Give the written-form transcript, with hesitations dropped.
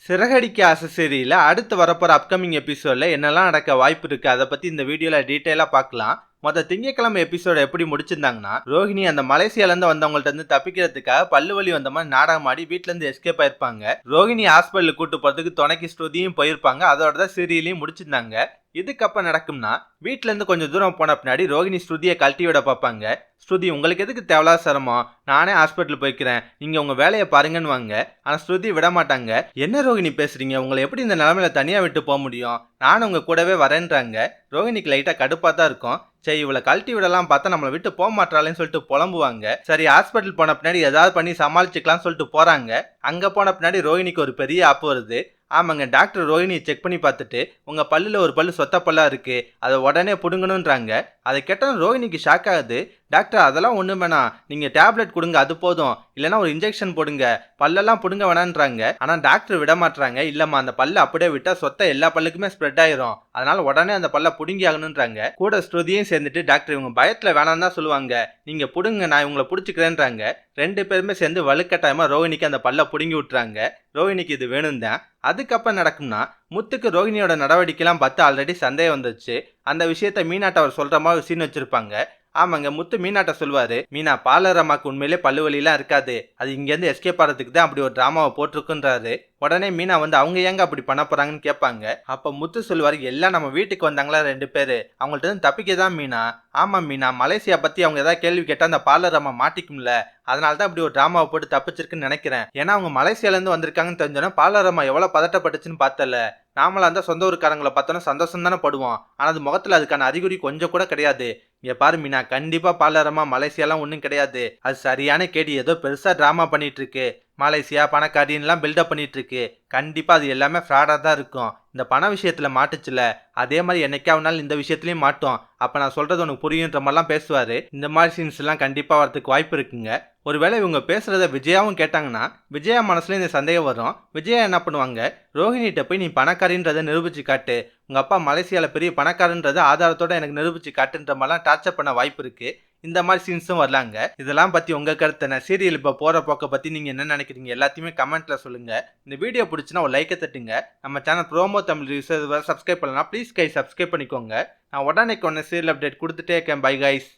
சிறகடிக்க ஆசை சீரியல்ல அடுத்து வரப்போற அப்கமிங் எபிசோட்ல என்னெல்லாம் நடக்க வாய்ப்பு இருக்கு அதை பத்தி இந்த வீடியோல டீடைலா பார்க்கலாம். திங்கட்கிழமை எபிசோட எப்படி முடிச்சிருந்தாங்கன்னா, ரோஹிணி அந்த மலேசியால இருந்து வந்தவங்கள்ட்ட இருந்து தப்பிக்கிறதுக்காக பல்லு வலி வந்த மாதிரி நாடகம் ஆடி வீட்டுல இருந்து எஸ்கேப் ஆயிருப்பாங்க. ரோஹிணி ஹாஸ்பிட்டலுக்கு கூட்டு போறதுக்கு துணைக்கு ஸ்ருதியும் போயிருப்பாங்க. அதோட தான் சீரியலையும் முடிச்சிருந்தாங்க. இதுக்கப்புறம் நடக்கும்னா, வீட்டுல இருந்து கொஞ்சம் தூரம் போன பின்னாடி ரோஹிணி ஸ்ருதியை கழட்டி விட பார்ப்பாங்க. ஸ்ருதி, உங்களுக்கு எதுக்கு தேவையில்லாத சிரமம், நானே ஹாஸ்பிட்டல் போய்க்கிறேன், நீங்க உங்க வேலையை பாருங்கன்னு வாங்க. ஆனா ஸ்ருதி விட மாட்டாங்க. என்ன ரோஹிணி பேசுறீங்க, உங்களை எப்படி இந்த நிலைமையில தனியா விட்டு போக முடியும், நானும் உங்க கூடவே வரேன்றாங்க. ரோஹிணிக்கு லைட்டா கடுப்பா தான் இருக்கும். சரி, இவளை கழட்டி விடலாம் பார்த்தா நம்மளை விட்டு போக மாட்டாளேன்னு சொல்லிட்டு புலம்புவாங்க. சரி, ஹாஸ்பிட்டல் போன பின்னாடி ஏதாவது பண்ணி சமாளிச்சுக்கலாம்னு சொல்லிட்டு போறாங்க. அங்க போன பின்னாடி ரோஹிணிக்கு ஒரு பெரிய ஆப்பு வருது. ஆமாங்க, டாக்டர் ரோஹிணியை செக் பண்ணி பார்த்துட்டு உங்க பல்லுல ஒரு பல்லு சொத்த பல்லா இருக்கு, அதை உடனே புடுங்கணுன்றாங்க. அதை கேட்டாலும் ரோஹிணிக்கு ஷாக் ஆகுது. டாக்டர், அதெல்லாம் ஒண்ணு வேணாம், நீங்க டேப்லெட் கொடுங்க, அது போதும், இல்லைன்னா ஒரு இன்ஜெக்ஷன் போடுங்க, பல்லெல்லாம் புடுங்க வேணான்றாங்க. ஆனா டாக்டர் விட மாட்டாங்க. இல்லம்மா, அந்த பல்ல அப்படியே விட்டா சொத்த எல்லா பல்லுக்குமே ஸ்ப்ரெட் ஆயிரும், அதனால உடனே அந்த பல்ல புடுங்கி ஆகணுன்றாங்க. கூட ஸ்ருதியும் சேர்ந்துட்டு, டாக்டர் இவங்க பயத்துல வேணாம் தான் சொல்லுவாங்க, நீங்க புடுங்க, நான் இவங்களை புடிச்சுக்கிறேன்றாங்க. ரெண்டு பேருமே சேர்ந்து வலுக்கட்டாயமா ரோஹிணிக்கு அந்த பல்ல புடுங்கி விட்டுறாங்க. ரோஹிணிக்கு இது வேணும் தான். அதுக்கப்புறம் நடக்கும்னா, முத்துக்கு ரோஹிணியோட நடவடிக்கைலாம் பார்த்து ஆல்ரெடி சந்தேகம் வந்துச்சு. அந்த விஷயத்த மீனாட்ட அவர் சொல்ற மாதிரி சீன் வச்சிருப்பாங்க. ஆமாங்க, முத்து மீனாட்ட சொல்வாரு, மீனா, பார்லர் அம்மாக்கு உண்மையிலே பல்லு வலிலாம் இருக்காது, அது இங்கேருந்து எஸ்கேப் ஆகிறதுக்கு தான் அப்படி ஒரு டிராமாவை போட்டிருக்குன்றாரு. உடனே மீனா வந்து, அவங்க ஏங்க அப்படி பண்ண போறாங்கன்னு கேட்பாங்க. அப்ப முத்து சொல்வாரு, எல்லாம் நம்ம வீட்டுக்கு வந்தாங்களா ரெண்டு பேரு, அவங்கள்ட்ட இருந்து தப்பிக்க தான் மீனா. ஆமா மீனா, மலேசியா பத்தி அவங்க ஏதாவது கேள்வி கேட்டா அந்த பார்லர் அம்மா மாட்டிக்கும்ல, அதனால தான் இப்படி ஒரு டிராமாவை போட்டு தப்பிச்சிருக்குன்னு நினைக்கிறேன். ஏன்னா அவங்க மலேசியால இருந்து வந்திருக்காங்கன்னு தெரிஞ்சோன்னா பார்லர் அம்மா எவ்வளவு பதட்டப்பட்டுச்சுன்னு பார்த்தல. நாமளா இருந்தா சொந்த ஊருக்காரங்களை பார்த்தோன்னா சந்தோஷம் தானே படுவோம். ஆனா அது முகத்துல அதுக்கான அறிகுறி கொஞ்சம் கூட கிடையாது. இங்க பாரு மீனா, கண்டிப்பா பார்லர் அம்மா மலேசியாலாம் ஒன்றும் கிடையாது, அது சரியான கேடி, ஏதோ பெருசா டிராமா பண்ணிட்டு இருக்கு, மலேசியா பணக்காரின்லாம் பில்டப் பண்ணிட்டு இருக்கு, கண்டிப்பா அது எல்லாமே ஃப்ராடா தான் இருக்கும். இந்த பண விஷயத்துல மாட்டுச்சுல, அதே மாதிரி என்னைக்காவனாலும் இந்த விஷயத்துலயும் மாட்டோம், அப்ப நான் சொல்றது உனக்கு புரியுன்ற மாதிரிலாம் பேசுவாரு. இந்த மாதிரி சீன்ஸ் எல்லாம் கண்டிப்பா வரதுக்கு வாய்ப்பு இருக்குங்க. ஒருவேளை இவங்க பேசுறத விஜயாவும் கேட்டாங்கன்னா விஜயா மனசுல இந்த சந்தேகம் வரும். விஜயா என்ன பண்ணுவாங்க, ரோஹிணிகிட்ட போய் நீ பணக்காரின்றதை நிரூபிச்சு காட்டு, உங்க அப்பா மலேசியால பெரிய பணக்காரன்றதை ஆதாரத்தோட எனக்கு நிரூபிச்சு காட்டுன்ற மாதிரிலாம் டார்ச்சர் பண்ண வாய்ப்பு இருக்கு. இந்த மாதிரி சீன்ஸும் வரலாங்க. இதெல்லாம் பத்தி உங்க கருத்து என்ன, சீரியல் இப்ப போற போக்க பத்தி நீங்க என்ன நினைக்கிறீங்க, எல்லாத்தையுமே கமெண்ட்ல சொல்லுங்க. இந்த வீடியோ பிடிச்சுன்னா ஒரு லைக்கை தட்டுங்க. நம்ம channel promo Tamil reviews subscribe பண்ணலாம், ப்ளீஸ் கை சப்ஸ்கிரைப் பண்ணிக்கோங்க. நான் உடனே சீரியல் அப்டேட் கொடுத்துட்டே இருக்கேன். Bye guys.